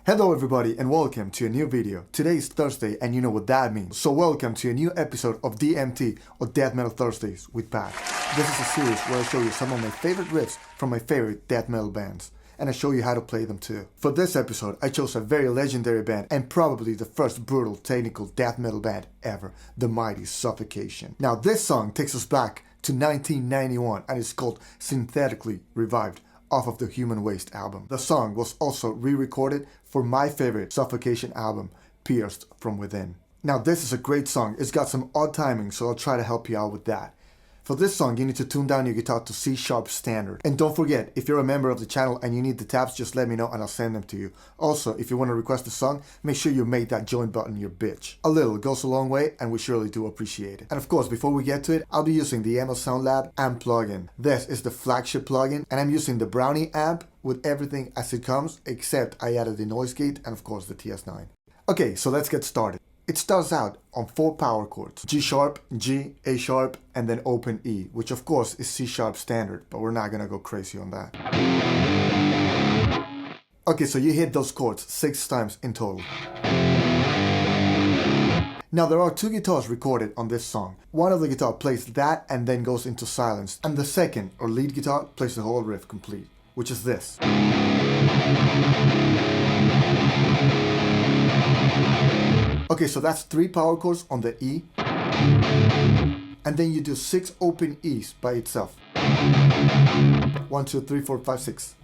Hello everybody and welcome to a new video. Today is Thursday and you know what that means. So welcome to a new episode of DMT or Death Metal Thursdays with Pat. This is a series where I show you some of my favorite riffs from my favorite death metal bands. And I show you how to play them too. For this episode, I chose a very legendary band and probably the first brutal technical death metal band ever, the mighty Suffocation. Now this song takes us back to 1991 and is called Synthetically Revived, off of the Human Waste album. The song was also re-recorded for my favorite Suffocation album, Pierced From Within. Now this is a great song. It's got some odd timing, so I'll try to help you out with that. For this song, you need to tune down your guitar to C# standard. And don't forget, if you're a member of the channel and you need the tabs, just let me know and I'll send them to you. Also, if you want to request a song, make sure you make that join button your bitch. A little goes a long way and we surely do appreciate it. And of course, before we get to it, I'll be using the ML Sound Lab amp plugin. This is the flagship plugin and I'm using the Brownie amp with everything as it comes, except I added the noise gate and of course the TS9. Okay, so let's get started. It starts out on 4 power chords, G sharp, G, A sharp, and then open E, which of course is C# standard, but we're not gonna go crazy on that. Okay, so you hit those chords 6 times in total. Now there are 2 guitars recorded on this song. One of the guitar plays that and then goes into silence, and the second, or lead guitar, plays the whole riff complete, which is this. Okay, so that's 3 power chords on the E, and then you do 6 open E's by itself. 1, 2, 3, 4, 5, 6.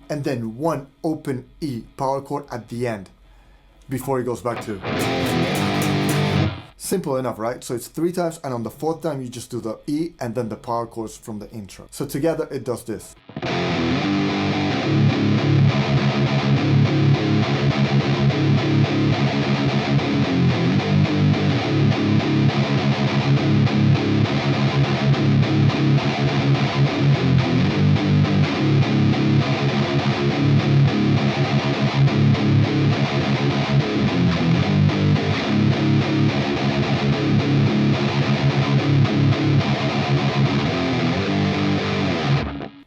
And then 1 open E power chord at the end, before it goes back to. Simple enough, right? So it's 3 times, and on the 4th time you just do the E and then the power chords from the intro. So together it does this.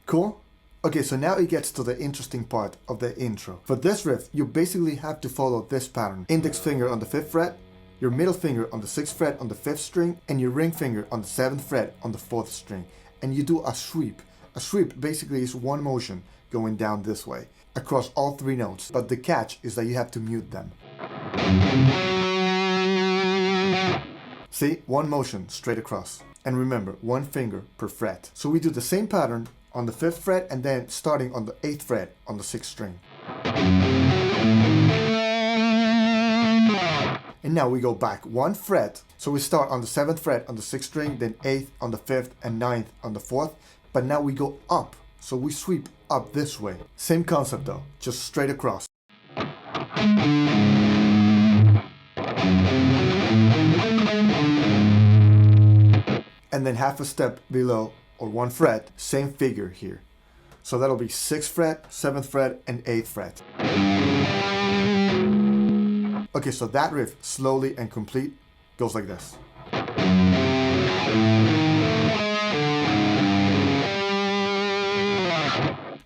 Cool? Okay, so now it gets to the interesting part of the intro. For this riff, you basically have to follow this pattern. Index finger on the 5th fret, your middle finger on the 6th fret on the 5th string, and your ring finger on the 7th fret on the 4th string. And you do a sweep. A sweep basically is one motion going down this way, across all 3 notes. But the catch is that you have to mute them. See? One motion straight across. And remember, 1 finger per fret. So we do the same pattern on the 5th fret and then starting on the 8th fret on the 6th string. And now we go back 1 fret. So we start on the 7th fret on the 6th string, then 8th on the 5th and 9th on the 4th. But now we go up. So we sweep up this way. Same concept though, just straight across. And then half a step below, or 1 fret, same figure here. So that'll be 6th fret, 7th fret, and 8th fret. Okay, so that riff, slowly and complete, goes like this.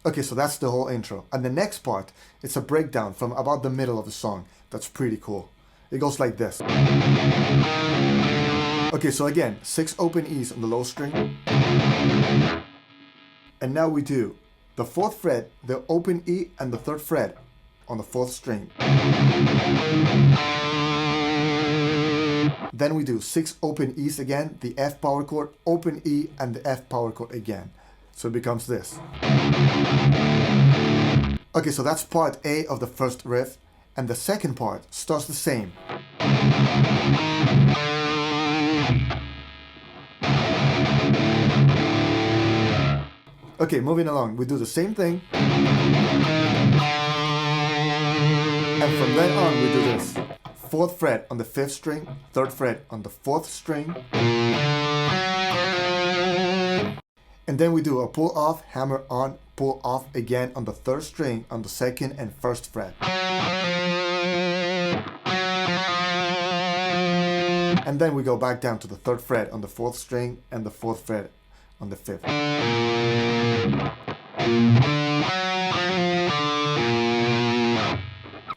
Okay, so that's the whole intro. And the next part, it's a breakdown from about the middle of the song. That's pretty cool. It goes like this. Okay, so again, 6 open E's on the low string. And now we do the 4th fret, the open E, and the 3rd fret on the 4th string. Then we do 6 open E's again, the F power chord, open E, and the F power chord again. So it becomes this. Okay, so that's part A of the first riff, and the second part starts the same. Okay, moving along, we do the same thing. And from then on, we do this. 4th fret on the 5th string, 3rd fret on the 4th string. And then we do a pull off, hammer on, pull off again on the 3rd string on the 2nd and 1st fret. And then we go back down to the 3rd fret on the 4th string and the 4th fret on the 5th.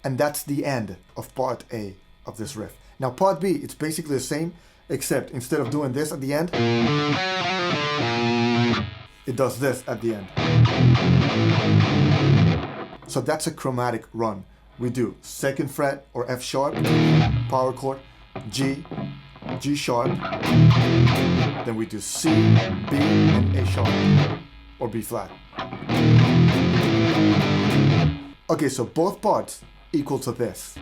And that's the end of part A of this riff. Now part B, it's basically the same, except instead of doing this at the end, it does this at the end. So that's a chromatic run. We do 2nd fret or F sharp, power chord, G, G sharp, then we do C, B, and A sharp, or B flat. Okay, so both parts equal to this.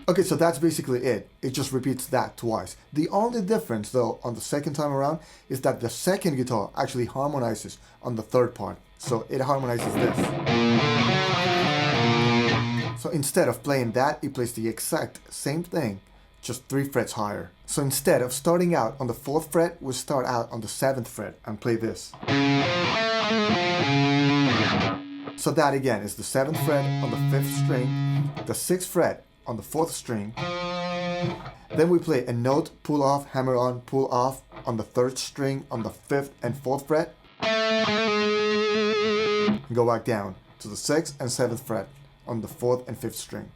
Okay, so that's basically it. It just repeats that twice. The only difference though on the second time around is that the second guitar actually harmonizes on the 3rd part. So it harmonizes this. So instead of playing that, it plays the exact same thing, just 3 frets higher. So instead of starting out on the 4th fret, we start out on the 7th fret and play this. So that again is the 7th fret on the 5th string, the 6th fret on the 4th string, then we play a note, pull off, hammer on, pull off on the 3rd string on the 5th and 4th fret, and go back down to the 6th and 7th fret on the 4th and 5th string.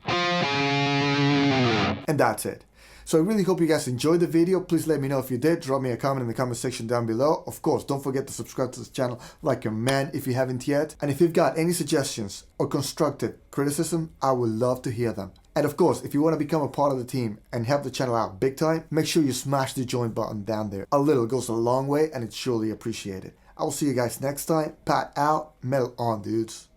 And that's it. So I really hope you guys enjoyed the video. Please let me know if you did. Drop me a comment in the comment section down below. Of course, don't forget to subscribe to this channel like a man if you haven't yet. And if you've got any suggestions or constructive criticism, I would love to hear them. And of course, if you want to become a part of the team and help the channel out big time, make sure you smash the join button down there. A little goes a long way and it's surely appreciated. I will see you guys next time. Pat out, metal on, dudes.